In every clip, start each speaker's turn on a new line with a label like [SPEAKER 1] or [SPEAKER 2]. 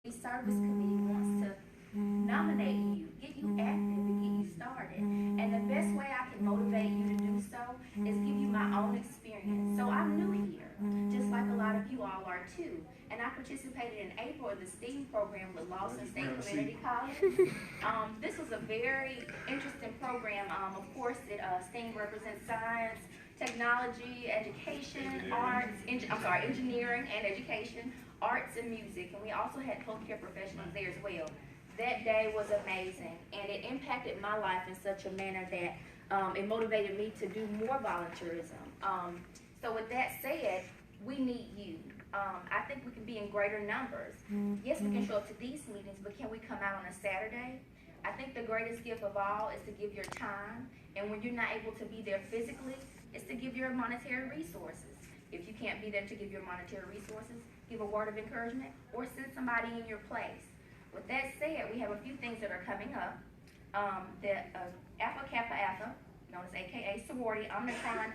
[SPEAKER 1] The service committee wants to nominate you, get you active, and get you started. And the best way I can motivate you to do so is give you my own experience. So I'm new here, just like a lot of you all are too. And I participated in April in the STEAM program with Lawson State Community College. This was a very interesting program. Of course, STEAM represents science, technology, education, engineering and education, arts and music, and we also had healthcare professionals there as well. That day was amazing, and it impacted my life in such a manner that it motivated me to do more volunteerism. So with that said, we need you. I think we can be in greater numbers. Yes, we can show up to these meetings, but can we come out on a Saturday? I think the greatest gift of all is to give your time, and when you're not able to be there physically, is to give your monetary resources. If you can't be there to give your monetary resources, give a word of encouragement, or send somebody in your place. With that said, we have a few things that are coming up. The Alpha Kappa Alpha, known as AKA Sorority Omicron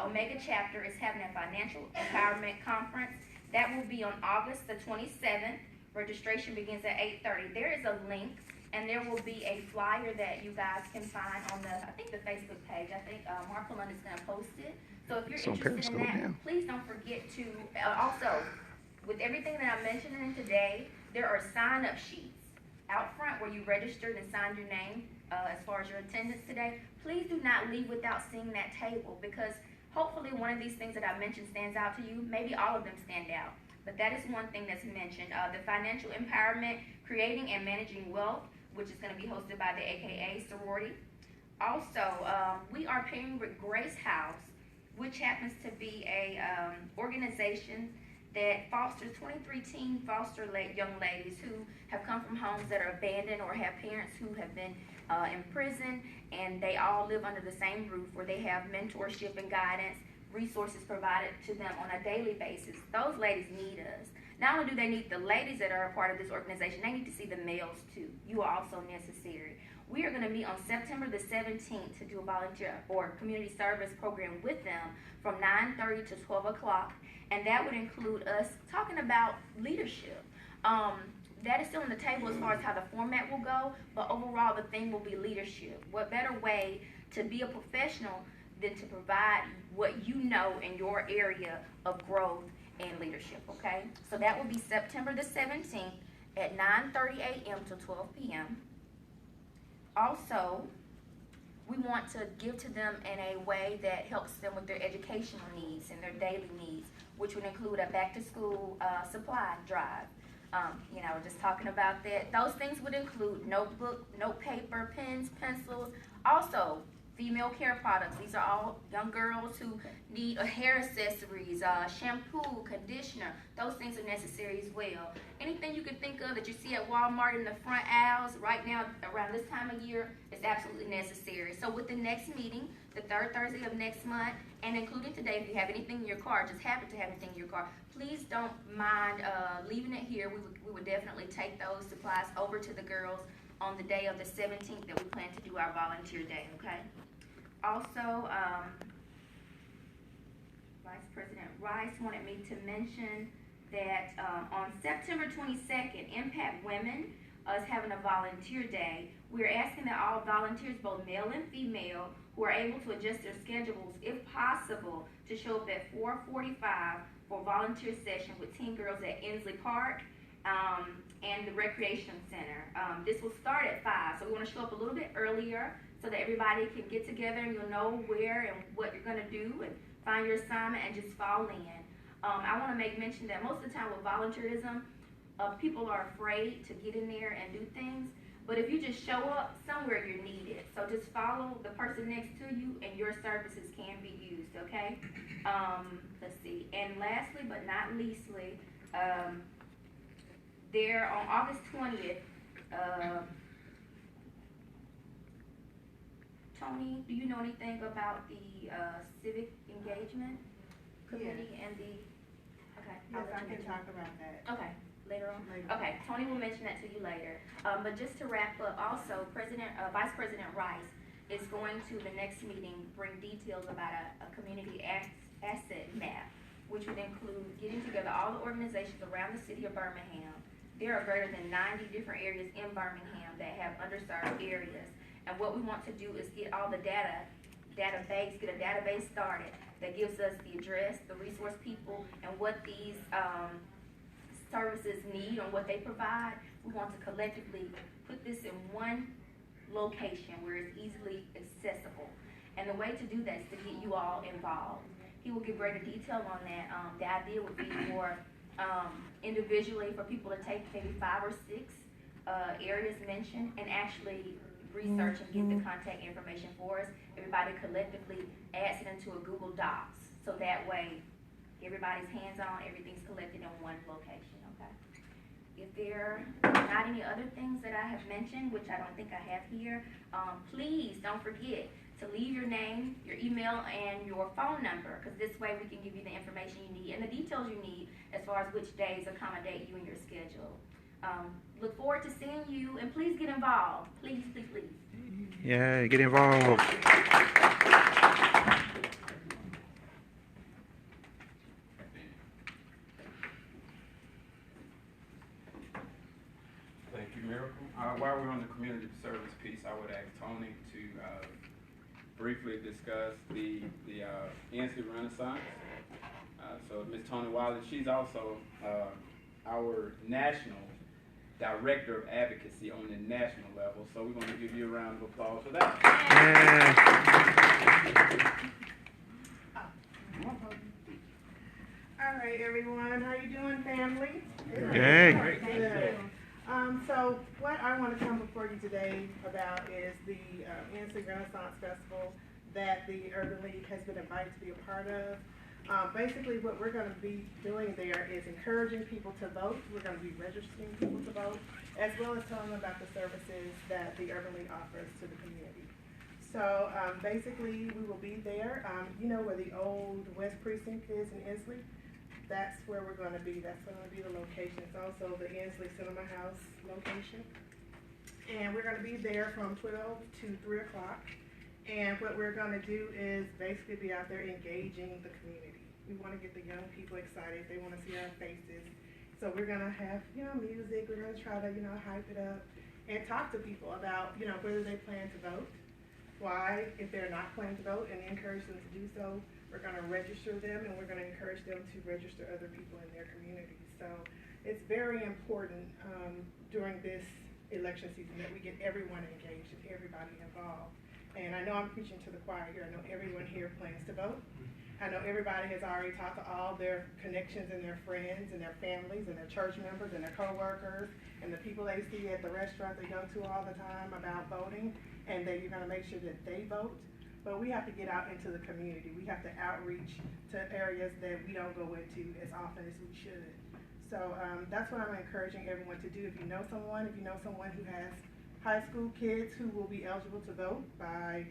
[SPEAKER 1] Omega Chapter, is having a financial empowerment conference. That will be on August the 27th. Registration begins at 8:30. There is a link, and there will be a flyer that you guys can find on the Facebook page. I think Mark Pullen is going to post it. So if you're interested in that, please don't forget to also, with everything that I'm mentioning today, there are sign-up sheets out front where you registered and signed your name as far as your attendance today. Please do not leave without seeing that table, because hopefully one of these things that I mentioned stands out to you. Maybe all of them stand out, but that is one thing that's mentioned. The financial empowerment, creating and managing wealth, which is going to be hosted by the AKA Sorority. Also, we are pairing with Grace House, which happens to be a organization that fosters 23 teen foster young ladies who have come from homes that are abandoned or have parents who have been in prison, and they all live under the same roof, where they have mentorship and guidance, resources provided to them on a daily basis. Those ladies need us. Not only do they need the ladies that are a part of this organization, they need to see the males too. You are also necessary. We are going to meet on September the 17th to do a volunteer or community service program with them from 9:30 to 12 o'clock. And that would include us talking about leadership. That is still on the table as far as how the format will go, but overall the theme will be leadership. What better way to be a professional than to provide what you know in your area of growth and leadership, okay? So that will be September the 17th at 9:30 a.m. to 12 p.m. Also, we want to give to them in a way that helps them with their educational needs and their daily needs, which would include a back-to-school supply drive. Just talking about that. Those things would include notebook, note paper, pens, pencils. Also, female care products. These are all young girls who need hair accessories, shampoo, conditioner. Those things are necessary as well. Anything you can think of that you see at Walmart in the front aisles right now around this time of year is absolutely necessary. So with the next meeting, the third Thursday of next month, and including today, if you have anything in your car, just happen to have anything in your car, please don't mind leaving it here. We would definitely take those supplies over to the girls on the day of the 17th that we plan to do our volunteer day, okay? Also, Vice President Rice wanted me to mention that on September 22nd, Impact Women is having a volunteer day. We're asking that all volunteers, both male and female, who are able to adjust their schedules, if possible, to show up at 4:45 for a volunteer session with teen girls at Inslee Park and the Recreation Center. This will start at 5, so we want to show up a little bit earlier so that everybody can get together and you'll know where and what you're going to do and find your assignment and just fall in. I want to make mention that most of the time with volunteerism, people are afraid to get in there and do things. But if you just show up, somewhere you're needed. So just follow the person next to you and your services can be used, okay? Let's see. And lastly but not leastly, there on August 20th, Tony, do you know anything about the civic engagement committee and the, okay.
[SPEAKER 2] Yes, I can talk about that.
[SPEAKER 1] Okay, later on?
[SPEAKER 2] Later.
[SPEAKER 1] Okay, Tony will mention that to you later. But just to wrap up, also, Vice President Rice is going to, the next meeting, bring details about a community asset map, which would include getting together all the organizations around the city of Birmingham there are greater than 90 different areas in Birmingham that have underserved areas. And what we want to do is get all the get a database started that gives us the address, the resource people, and what these services need and what they provide. We want to collectively put this in one location where it's easily accessible. And the way to do that is to get you all involved. He will give greater detail on that. The idea would be for individually for people to take maybe 5 or 6 areas mentioned and actually research and get the contact information for us. Everybody collectively adds it into a Google Docs, so that way everybody's hands-on, everything's collected in one location, okay? If there are not any other things that I have mentioned, which I don't think I have here, please don't forget to leave your name, your email, and your phone number, because this way we can give you the information you need and the details you need as far as which days accommodate you in your schedule. Look forward to seeing you, and please get involved. Please, please, please.
[SPEAKER 3] Yeah, get involved.
[SPEAKER 4] Thank you, Miracle. While we're on the community service piece, I would ask Tony to briefly discuss the Ansley Renaissance. So Ms. Tony Wiley, she's also our national director of advocacy on the national level. So we're going to give you a round of applause for that.
[SPEAKER 3] Yeah.
[SPEAKER 2] All right, everyone. How you doing, family?
[SPEAKER 3] Hey.
[SPEAKER 2] Good. So what I want to come before you today about is the Ansley Renaissance Festival that the Urban League has been invited to be a part of. Basically, what we're going to be doing there is encouraging people to vote. We're going to be registering people to vote, as well as telling them about the services that the Urban League offers to the community. So basically, we will be there. You know where the old West Precinct is in Inslee? That's where we're going to be. That's going to be the location. It's also the Inslee Cinema House location. And we're going to be there from 12 to 3 o'clock. And what we're going to do is basically be out there engaging the community. We want to get the young people excited. They want to see our faces. So we're going to have, music. We're going to try to, hype it up and talk to people about, whether they plan to vote, why, if they're not planning to vote, and encourage them to do so. We're going to register them, and we're going to encourage them to register other people in their community. So it's very important during this election season that we get everyone engaged and everybody involved. And I know I'm preaching to the choir here. I know everyone here plans to vote. I know everybody has already talked to all their connections and their friends and their families and their church members and their co-workers and the people they see at the restaurant they go to all the time about voting, and that you're going to make sure that they vote. But we have to get out into the community. We have to outreach to areas that we don't go into as often as we should. So that's what I'm encouraging everyone to do. If you know someone who has high school kids who will be eligible to vote by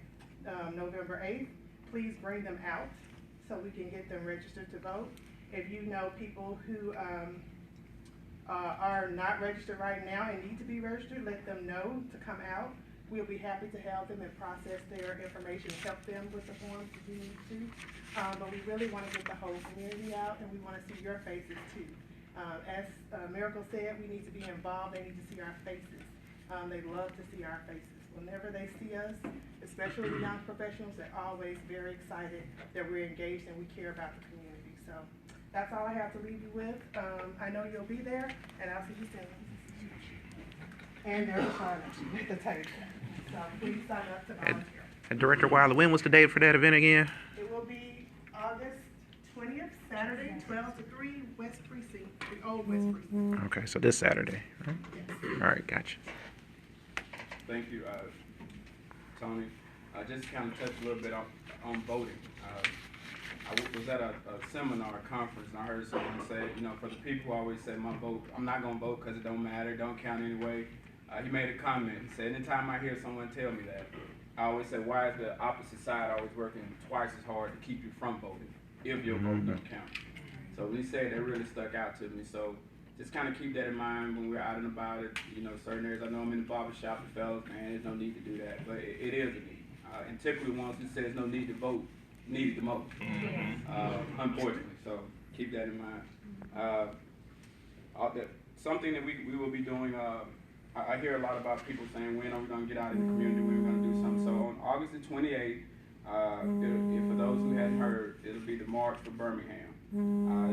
[SPEAKER 2] November 8th, please bring them out so we can get them registered to vote. If you know people who are not registered right now and need to be registered, let them know to come out. We'll be happy to help them and process their information, help them with the forms if you need to. But we really want to get the whole community out, and we want to see your faces too. As Miracle said, we need to be involved. They need to see our faces. They love to see our faces. Whenever they see us, especially the young professionals, they're always very excited that we're engaged and we care about the community. So that's all I have to leave you with. I know you'll be there, and I'll see you soon. And there's a sign at the table. So please sign up to volunteer.
[SPEAKER 3] And Director Wilder, when was the date for that event again?
[SPEAKER 2] It will be August 20th, Saturday, 12 to 3, West Precinct, the old West Precinct.
[SPEAKER 3] Okay, so this Saturday. Right?
[SPEAKER 2] Yes.
[SPEAKER 3] All right, gotcha.
[SPEAKER 4] Thank you, Tony. Just to kind of touch a little bit on voting. I was at a seminar, a conference, and I heard someone say, for the people who always say, my vote, I'm not going to vote because it don't matter, it don't count anyway. He made a comment. He said, anytime I hear someone tell me that, I always say, why is the opposite side always working twice as hard to keep you from voting if your vote don't count? So when he said that, really stuck out to me. So just kind of keep that in mind when we're out and about it. Certain areas, I know I'm in the barber shop, and fellas, man, there's no need to do that, but it is a need. And typically ones who say there's no need to vote, need it the most, unfortunately. So keep that in mind. something that we will be doing, I hear a lot about people saying, when are we going to get out in the community, when we're going to do something. So on August the 28th, for those who hadn't heard, it'll be the March for Birmingham.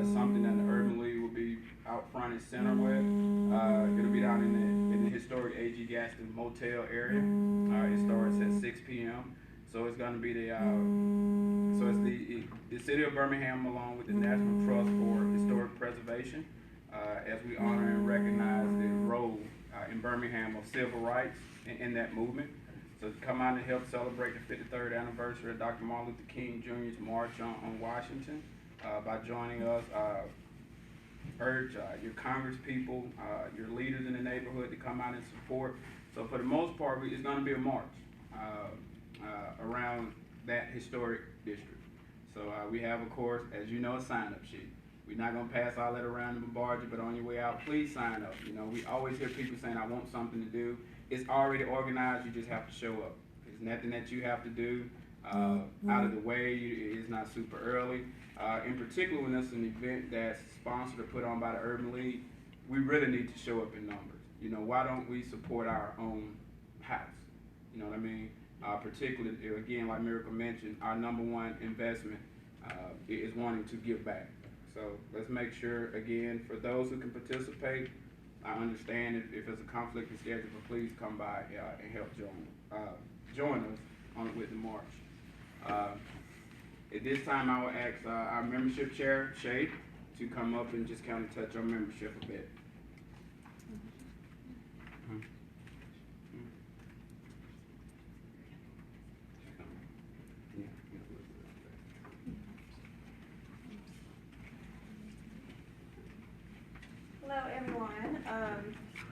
[SPEAKER 4] It's something that the Urban League will be out front and center with. It'll be down in the historic A.G. Gaston Motel area. It starts at 6 p.m. So it's going to be the city of Birmingham, along with the National Trust for Historic Preservation, as we honor and recognize the role in Birmingham of civil rights in that movement. So to come out and help celebrate the 53rd anniversary of Dr. Martin Luther King Jr.'s March on Washington by joining us. Urge your Congress people, your leaders in the neighborhood to come out and support. So for the most part, it's going to be a march around that historic district. So we have, of course, as you know, a sign-up sheet. We're not going to pass all that around and bombard you, but on your way out, please sign up. You know, we always hear people saying, I want something to do. It's already organized. You just have to show up. There's nothing that you have to do out of the way. It's not super early. In particular, when it's an event that's sponsored or put on by the Urban League, we really need to show up in numbers. You know, why don't we support our own house? You know what I mean? Particularly, again, like Miracle mentioned, our number one investment is wanting to give back. So let's make sure, again, for those who can participate, I understand if there's a conflict in schedule, but please come by and help join us with the march. At this time, I will ask our membership chair, Shay, to come up and just kind of touch on membership a bit.
[SPEAKER 5] Hello everyone.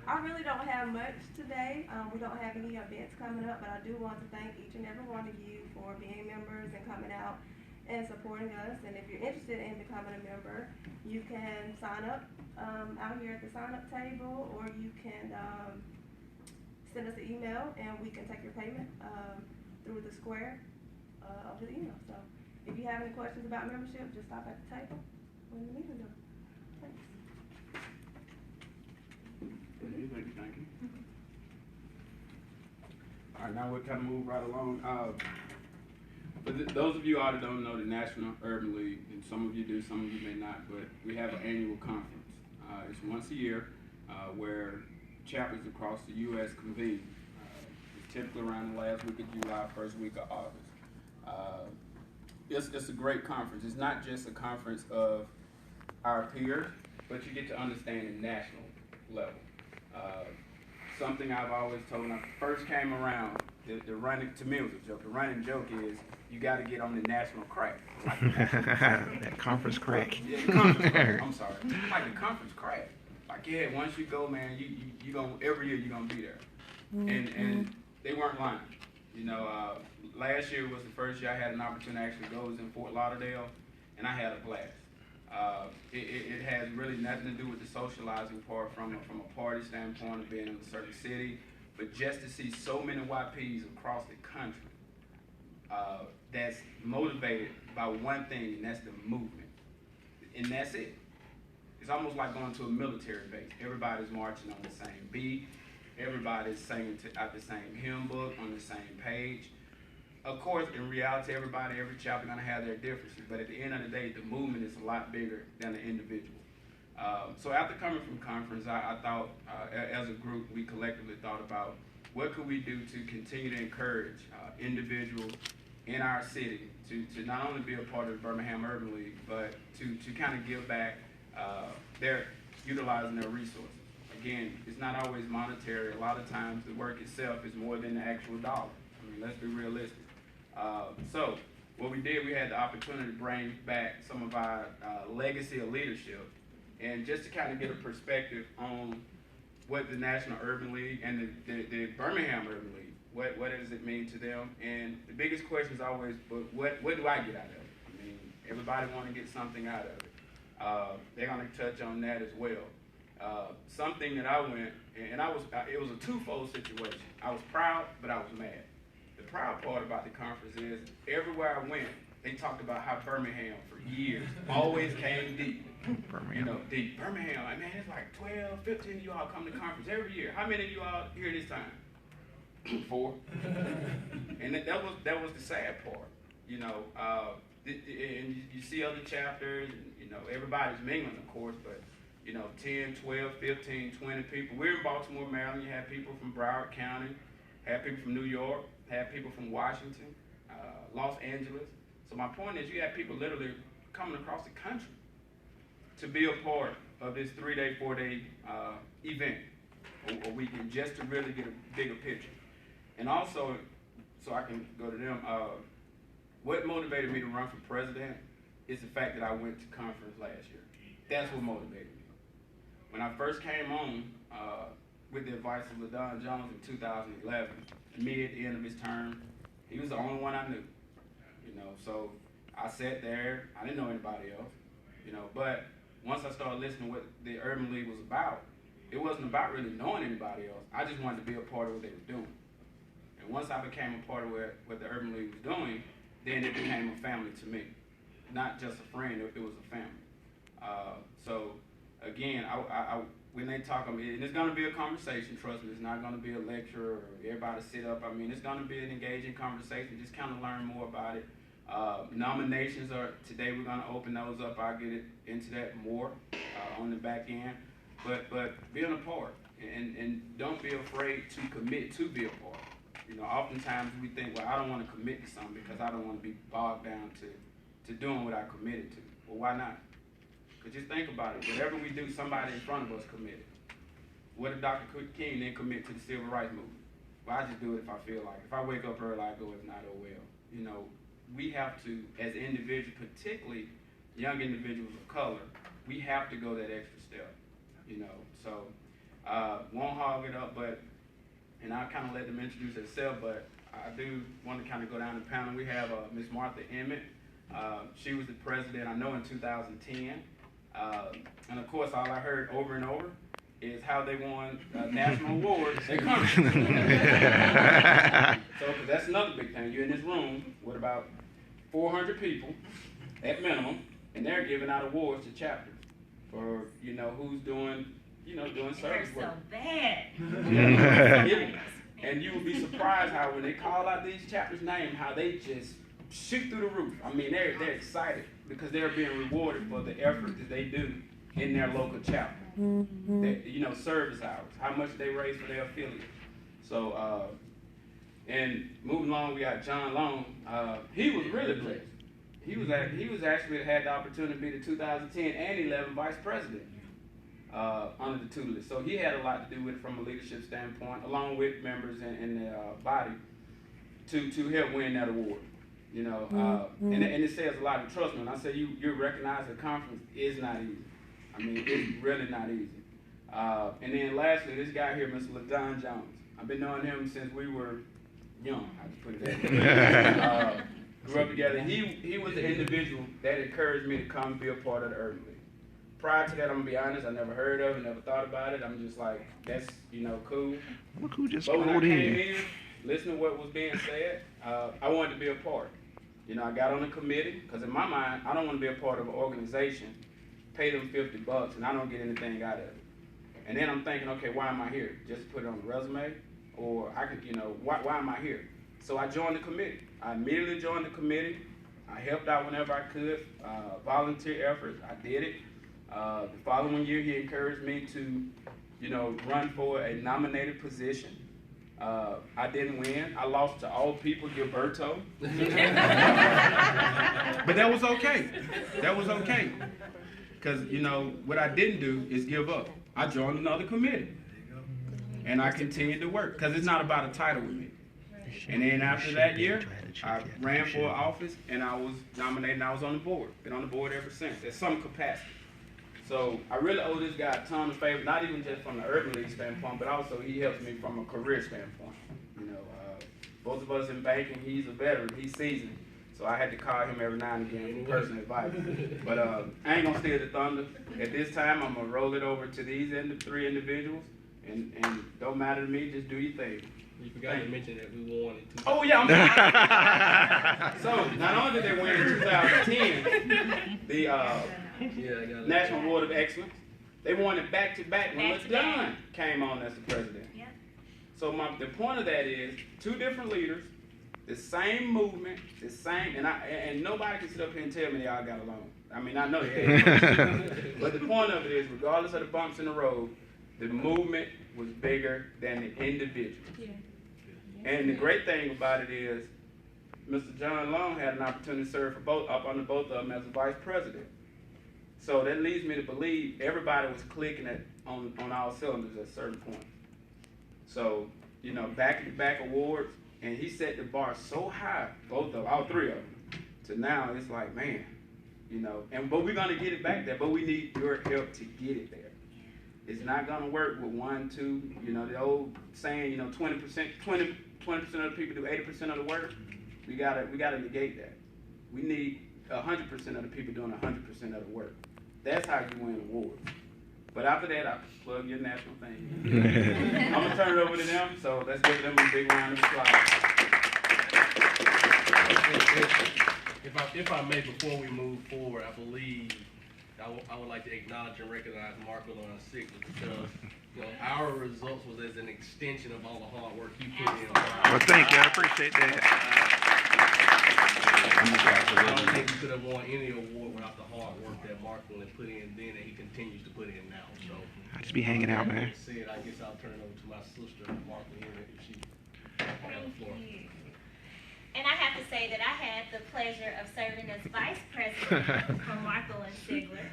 [SPEAKER 5] I really don't have much today. We don't have any events coming up, but I do want to thank each and every one of you for being members and coming out and supporting us. And if you're interested in becoming a member, you can sign up out here at the sign-up table, or you can send us an email and we can take your payment through the square of the email. So if you have any questions about membership, just stop at the table when the meeting's done. Thanks.
[SPEAKER 4] Thank you. All right, now we'll kind of move right along. But those of you all that don't know the National Urban League, and some of you do, some of you may not, but we have an annual conference. It's once a year where chapters across the U.S. convene. It's typically around the last week of July, first week of August. It's a great conference. It's not just a conference of our peers, but you get to understand the national level. Something I've always told when I first came around, the running, to me it was a joke, the running joke is you got to get on the national crack.
[SPEAKER 3] That conference crack.
[SPEAKER 4] Yeah, the conference crack. I'm sorry. Like the conference crack. Like, yeah, once you go, man, you gonna, every year you're going to be there. And they weren't lying. You know, last year was the first year I had an opportunity to actually go. It was in Fort Lauderdale, and I had a blast. It has really nothing to do with the socializing part from a party standpoint of being in a certain city, but just to see so many YPs across the country that's motivated by one thing, and that's the movement. And that's it. It's almost like going to a military base. Everybody's marching on the same beat. Everybody's singing out the same hymn book, on the same page. Of course, in reality, every chapter gonna have their differences, but at the end of the day, the movement is a lot bigger than the individual. So after coming from conference, I thought, as a group, we collectively thought about what could we do to continue to encourage individuals in our city to not only be a part of the Birmingham Urban League, but to kind of give back their utilizing their resources. Again, it's not always monetary. A lot of times the work itself is more than the actual dollar. I mean, let's be realistic. So what we did, we had the opportunity to bring back some of our legacy of leadership, and just to kind of get a perspective on what the National Urban League and the Birmingham Urban League, what does it mean to them? And the biggest question is always, but what do I get out of it? I mean, everybody want to get something out of it. They're going to touch on that as well. Something that I went, and it was a twofold situation. I was proud, but I was mad. The proud part about the conference is everywhere I went, they talked about how Birmingham for years always came deep.
[SPEAKER 3] Birmingham.
[SPEAKER 4] Deep. Birmingham, like, man, it's like 12, 15 of you all come to conference every year. How many of you all here this time? 4. And that was the sad part, you know. And you see other chapters, and, you know, everybody's mingling, of course, but, you know, 10, 12, 15, 20 people. We're in Baltimore, Maryland. You have people from Broward County, have people from New York, have people from Washington, Los Angeles. So my point is, you have people literally coming across the country to be a part of this 3-day, 4-day event or weekend, just to really get a bigger picture. And also, so I can go to them, what motivated me to run for president is the fact that I went to conference last year. That's what motivated me. When I first came on with the advice of LaDon Jones in 2011, me at the end of his term, he was the only one I knew. You know, so I sat there. I didn't know anybody else. You know, but once I started listening to what the Urban League was about, it wasn't about really knowing anybody else. I just wanted to be a part of what they were doing. And once I became a part of what the Urban League was doing, then it became a family to me. Not just a friend, it was a family. So again, I when they talk, and it's going to be a conversation, trust me, it's not going to be a lecture or everybody sit up. I mean, it's going to be an engaging conversation, just kind of learn more about it. Nominations are, today we're going to open those up. I'll get into that more on the back end. But being a part, and don't be afraid to commit to be a part. You know, oftentimes we think, well, I don't want to commit to something because I don't want to be bogged down to doing what I committed to. Well, why not? Because just think about it. Whatever we do, somebody in front of us committed. What if Dr. King didn't commit to the civil rights movement? Well, I just do it if I feel like it. If I wake up early, I go. If not, oh well. You know, we have to, as individuals, particularly young individuals of color, we have to go that extra step. You know, so won't hog it up, but, and I'll kind of let them introduce themselves, but I do want to kind of go down the panel. We have Ms. Martha Emmett. She was the president, I know, in 2010. And of course, all I heard over and over is how they won national awards at conference. So, because that's another big thing. You're in this room with about 400 people at minimum, and they're giving out awards to chapters for, you know, who's doing, you know, doing service
[SPEAKER 1] They're
[SPEAKER 4] work.
[SPEAKER 1] so bad.
[SPEAKER 4] And you will be surprised how when they call out these chapters' names, how they just shoot through the roof. I mean, they're excited because they're being rewarded for the effort that they do in their local chapter. They, you know, service hours, how much they raise for their affiliates. So, and moving along, we got John Long. He was really blessed. He was actually had the opportunity to be the 2010 and 11 vice president under the tutelage. So he had a lot to do with it from a leadership standpoint, along with members in the body, to help win that award. You know, and it says a lot. And trust me, when I say you recognize the conference is not easy. I mean, it's really not easy. And then lastly, this guy here, Mr. LaDon Jones. I've been knowing him since we were young. I just put it that way. Grew up together. He was the individual that encouraged me to come be a part of the Urban League. Prior to that, I'm gonna be honest, I never heard of it, never thought about it. I'm just like, that's, you know, cool.
[SPEAKER 3] Look who just
[SPEAKER 4] But when I
[SPEAKER 3] rolled
[SPEAKER 4] came
[SPEAKER 3] in.
[SPEAKER 4] in, listening to what was being said, I wanted to be a part. You know, I got on the committee, because in my mind, I don't want to be a part of an organization, pay them $50, and I don't get anything out of it. And then I'm thinking, okay, why am I here? Just to put it on the resume? Or I could, you know, why am I here? So I joined the committee. I immediately joined the committee. I helped out whenever I could, volunteer efforts, I did it. The following year, he encouraged me to, you know, run for a nominated position. I didn't win. I lost to all people, Gilberto. But that was okay. That was okay. Because, you know, what I didn't do is give up. I joined another committee. And I continued to work. Because it's not about a title with me. And then after that year, I ran for office and I was nominated and I was on the board. Been on the board ever since, at some capacity. So I really owe this guy a ton of favor, not even just from the Urban League standpoint, but also he helps me from a career standpoint. You know, both of us in banking, he's a veteran, he's seasoned. So I had to call him every now and again for personal advice. But I ain't gonna steal the thunder. At this time, I'm gonna roll it over to these three individuals. And don't matter to me, just do your thing.
[SPEAKER 6] You forgot to mention that we won in 2000.
[SPEAKER 4] Oh yeah, I'm sorry. So not only did they win in 2010, the National Award of Excellence, they won it back to back when LaDon came on as the president.
[SPEAKER 1] Yeah.
[SPEAKER 4] So the point of that is two different leaders, the same movement, the same, and nobody can sit up here and tell me they all got along. I mean, I know they had, but the point of it is, regardless of the bumps in the road, the movement was bigger than the individual.
[SPEAKER 1] Yeah.
[SPEAKER 4] And the great thing about it is, Mr. John Long had an opportunity to serve up under both of them as a vice president. So that leads me to believe everybody was clicking on all cylinders at certain points. So, back-to-back awards, and he set the bar so high, all three of them, to now it's like, man, but we're gonna get it back there, but we need your help to get it there. It's not gonna work with 1, 2, the old saying, 20% of the people do 80% of the work. We gotta negate that. We need 100% of the people doing 100% of the work. That's how you win awards. But after that, I plug your national thing. I'm gonna turn it over to them, so let's give them a big round of applause.
[SPEAKER 6] If I may, before we move forward, I believe I would like to acknowledge and recognize Marco and Sigler because our results was as an extension of all the hard work he put in.
[SPEAKER 3] Well, thank you. I appreciate that.
[SPEAKER 6] I don't think we could have won any award without the hard work that Marco had put in then and he continues to put in now. So
[SPEAKER 3] I just be hanging out, man.
[SPEAKER 6] Said, I guess I'll turn it over to my sister, Marco, if she has the floor.
[SPEAKER 1] Thank you. And I have to say that I had the pleasure of serving as vice president for Marco and Sigler.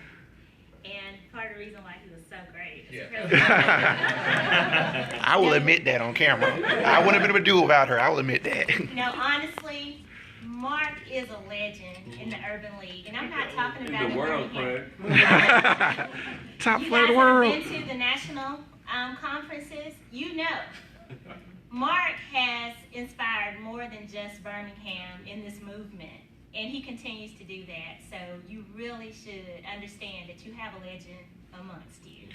[SPEAKER 1] And part of the reason why he was so great is
[SPEAKER 3] I will admit that on camera. I wouldn't have been able to do without her. I will admit that.
[SPEAKER 1] Honestly, Mark is a legend in the Urban League. And I'm not talking about
[SPEAKER 4] In the world, Craig.
[SPEAKER 3] Top player of the world.
[SPEAKER 1] You guys have been to the national conferences. Mark has inspired more than just Birmingham in this movement, and he continues to do that. So you really should understand that you have a legend amongst you.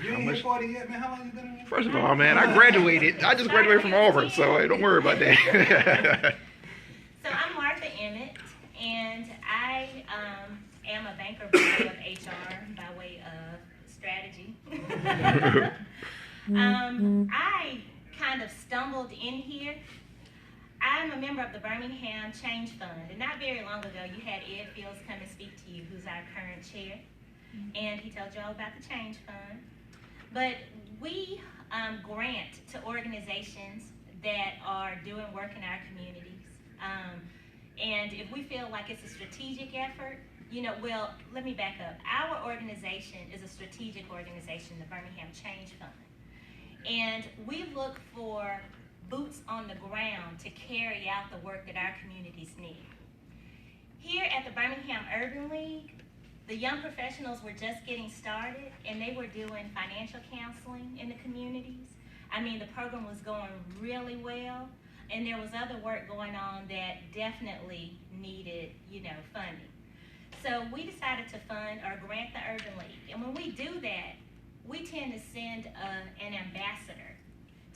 [SPEAKER 7] You ain't hit 40 yet, man. How long you been in there?
[SPEAKER 3] First of all, man, I graduated. I just graduated from Auburn, so hey, don't worry about that.
[SPEAKER 1] So I'm Martha Emmett, and I am a banker by way of HR, by way of strategy. I kind of stumbled in here. I'm a member of the Birmingham Change Fund, and not very long ago you had Ed Fields come and speak to you, who's our current chair, and he told you all about the Change Fund. But we grant to organizations that are doing work in our communities, and if we feel like it's a strategic effort, let me back up. Our organization is a strategic organization, the Birmingham Change Fund. And we look for boots on the ground to carry out the work that our communities need. Here at the Birmingham Urban League, the young professionals were just getting started and they were doing financial counseling in the communities. I mean, the program was going really well, and there was other work going on that definitely needed, funding. So we decided to fund or grant the Urban League. And when we do that, we tend to send an ambassador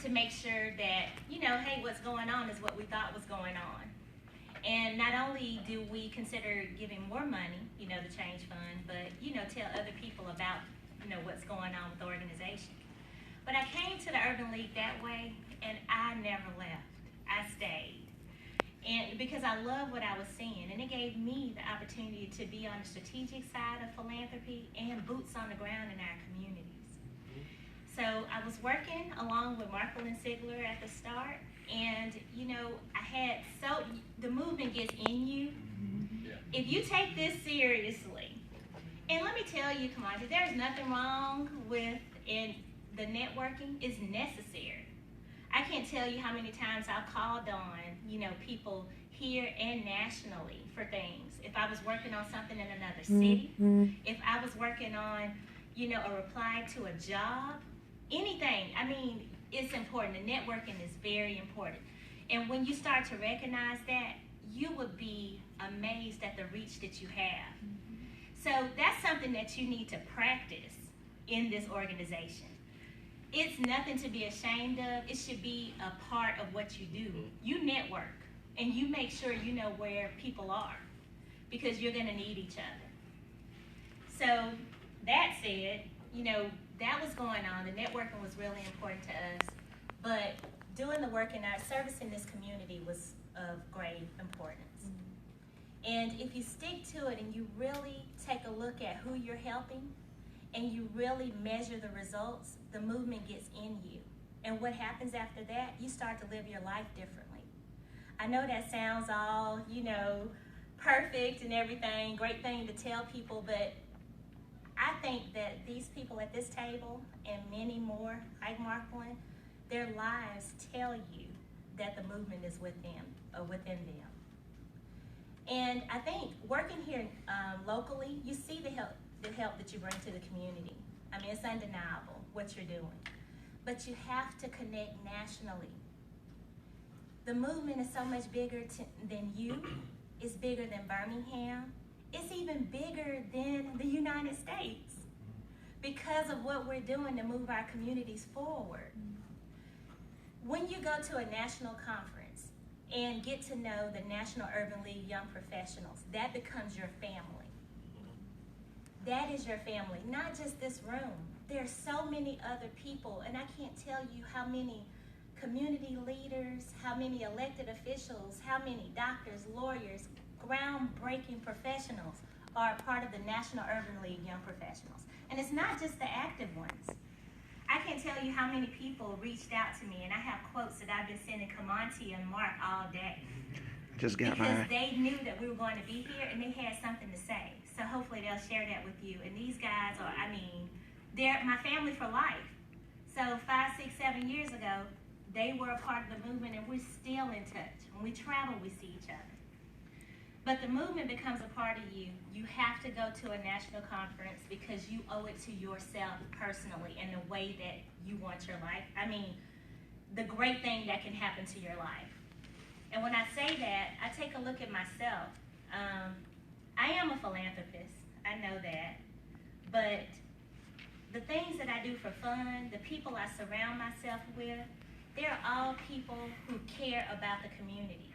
[SPEAKER 1] to make sure that, hey, what's going on is what we thought was going on. And not only do we consider giving more money, the Change Fund, but, tell other people about, what's going on with the organization. But I came to the Urban League that way, and I never left. I stayed. And because I love what I was seeing, and it gave me the opportunity to be on the strategic side of philanthropy and boots on the ground in our communities. So I was working along with Marco and Sigler at the start, and the movement gets in you. If you take this seriously, and let me tell you, Kamanja, there's nothing wrong with the networking is necessary. I can't tell you how many times I've called on, people here and nationally for things. If I was working on something in another city, if I was working on, a reply to a job, anything. I mean, it's important. The networking is very important. And when you start to recognize that, you would be amazed at the reach that you have. So that's something that you need to practice in this organization.
[SPEAKER 8] it's nothing to be ashamed of. It should be a part of what you do. You network, and you make sure you know where people are, because you're gonna need each other. So that said, you know, that was going on. The networking was really important to us, but doing the work in our service in this community was of great importance. And if you stick to it and you really take a look at who you're helping and you really measure the results, the movement gets in you. And what happens after that, you start to live your life differently. I know that sounds all, you know, perfect and everything, great thing to tell people, but I think that these people at this table and many more like Marqueline, their lives tell you that the movement is within them. And I think working here locally, you see the help that you bring to the community. I mean, it's undeniable what you're doing. But you have to connect nationally. The movement is so much bigger than you. It's bigger than Birmingham. It's even bigger than the United States because of what we're doing to move our communities forward. When you go to a national conference and get to know the National Urban League Young Professionals, that becomes your family. That is your family, not just this room. There are so many other people, and I can't tell you how many community leaders, how many elected officials, how many doctors, lawyers, groundbreaking professionals are a part of the National Urban League Young Professionals. And it's not just the active ones. I can't tell you how many people reached out to me, and I have quotes that I've been sending Kamonti and Mark all day.
[SPEAKER 3] Just got
[SPEAKER 8] because
[SPEAKER 3] mine.
[SPEAKER 8] they knew that we were going to be here, and they had something to say. So hopefully they'll share that with you. And these guys are, I mean, they're my family for life. So 5, 6, 7 years ago, they were a part of the movement, and we're still in touch. When we travel, we see each other. But the movement becomes a part of you. You have to go to a national conference because you owe it to yourself personally and the way that you want your life. I mean, the great thing that can happen to your life. And when I say that, I take a look at myself. I am a philanthropist. I know that. But the things that I do for fun, the people I surround myself with, they're all people who care about the community.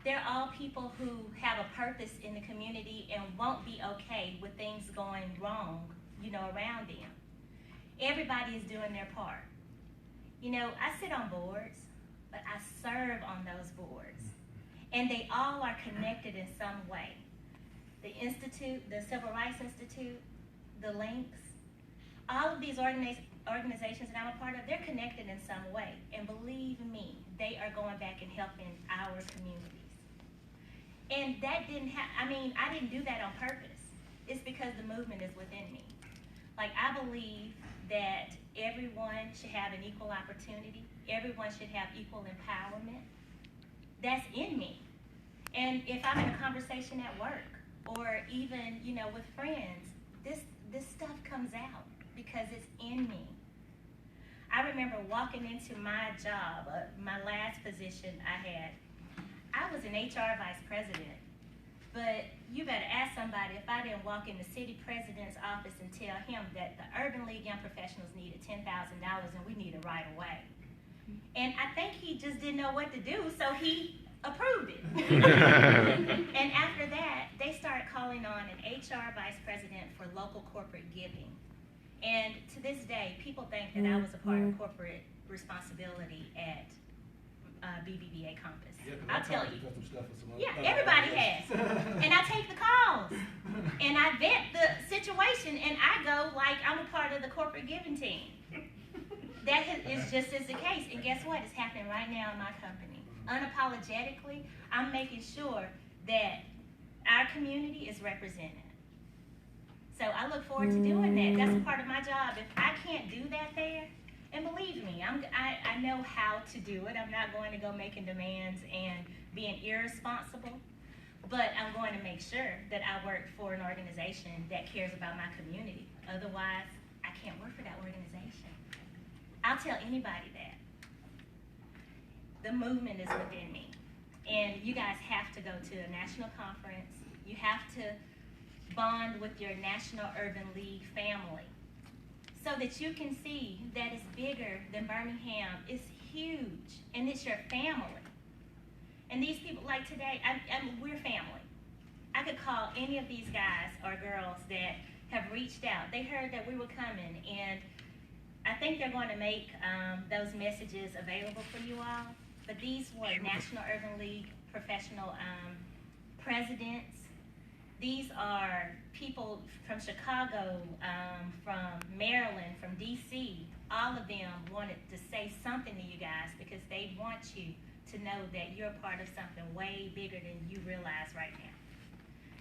[SPEAKER 8] They're all people who have a purpose in the community and won't be okay with things going wrong, you know, around them. Everybody is doing their part. You know, I sit on boards, but I serve on those boards. And they all are connected in some way. The Institute, the Civil Rights Institute, the Links, all of these organizations that I'm a part of, they're connected in some way. And believe me, they are going back and helping our communities. And that didn't I didn't do that on purpose. It's because the movement is within me. Like, I believe that everyone should have an equal opportunity. Everyone should have equal empowerment. That's in me. And if I'm in a conversation at work or even, you know, with friends, this stuff comes out because it's in me. I remember walking into my job, my last position I had. I was an HR vice president, but you better ask somebody if I didn't walk in the city president's office and tell him that the Urban League Young Professionals needed $10,000 and we need it right away. And I think he just didn't know what to do, so he approved it. And after that, they started calling on an HR vice president for local corporate giving. And to this day, people think that I was a part of corporate responsibility at BBVA Compass.
[SPEAKER 7] Yeah,
[SPEAKER 8] I'll tell you.
[SPEAKER 7] Stuff with some
[SPEAKER 8] Yeah, everybody has. And I take the calls. And I vet the situation, and I go like I'm a part of the corporate giving team. That is just as the case. And guess what? It's happening right now in my company. Unapologetically, I'm making sure that our community is represented. So I look forward to doing that. That's a part of my job. If I can't do that there, and believe me, I know how to do it. I'm not going to go making demands and being irresponsible, but I'm going to make sure that I work for an organization that cares about my community. Otherwise, I can't work for that organization. I'll tell anybody that. The movement is within me. And you guys have to go to a national conference. You have to bond with your National Urban League family. so that you can see that it's bigger than Birmingham. It's huge, and it's your family. And these people, like today, we're family. I could call any of these guys or girls that have reached out. They heard that we were coming, and I think they're going to make those messages available for you all. But these were National Urban League professional presidents. These are people from Chicago, from Maryland, from DC. All of them wanted to say something to you guys because they want you to know that you're part of something way bigger than you realize right now.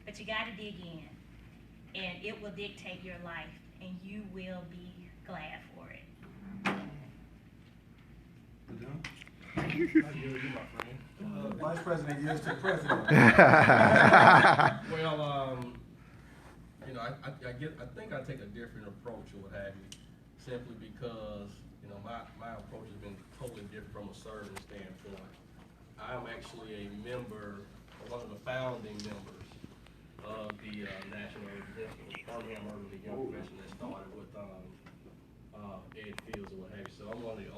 [SPEAKER 8] But you got to dig in, and it will dictate your life, and you will be glad for it.
[SPEAKER 6] Vice President yields to the President. Well, you know, I think I take a different approach or what have you, simply because, you know, my approach has been totally different from a serving standpoint. I am actually a member, one of the founding members of the National Birmingham Urban League Young Professional that started with Ed Fields or what have you. So I'm one of the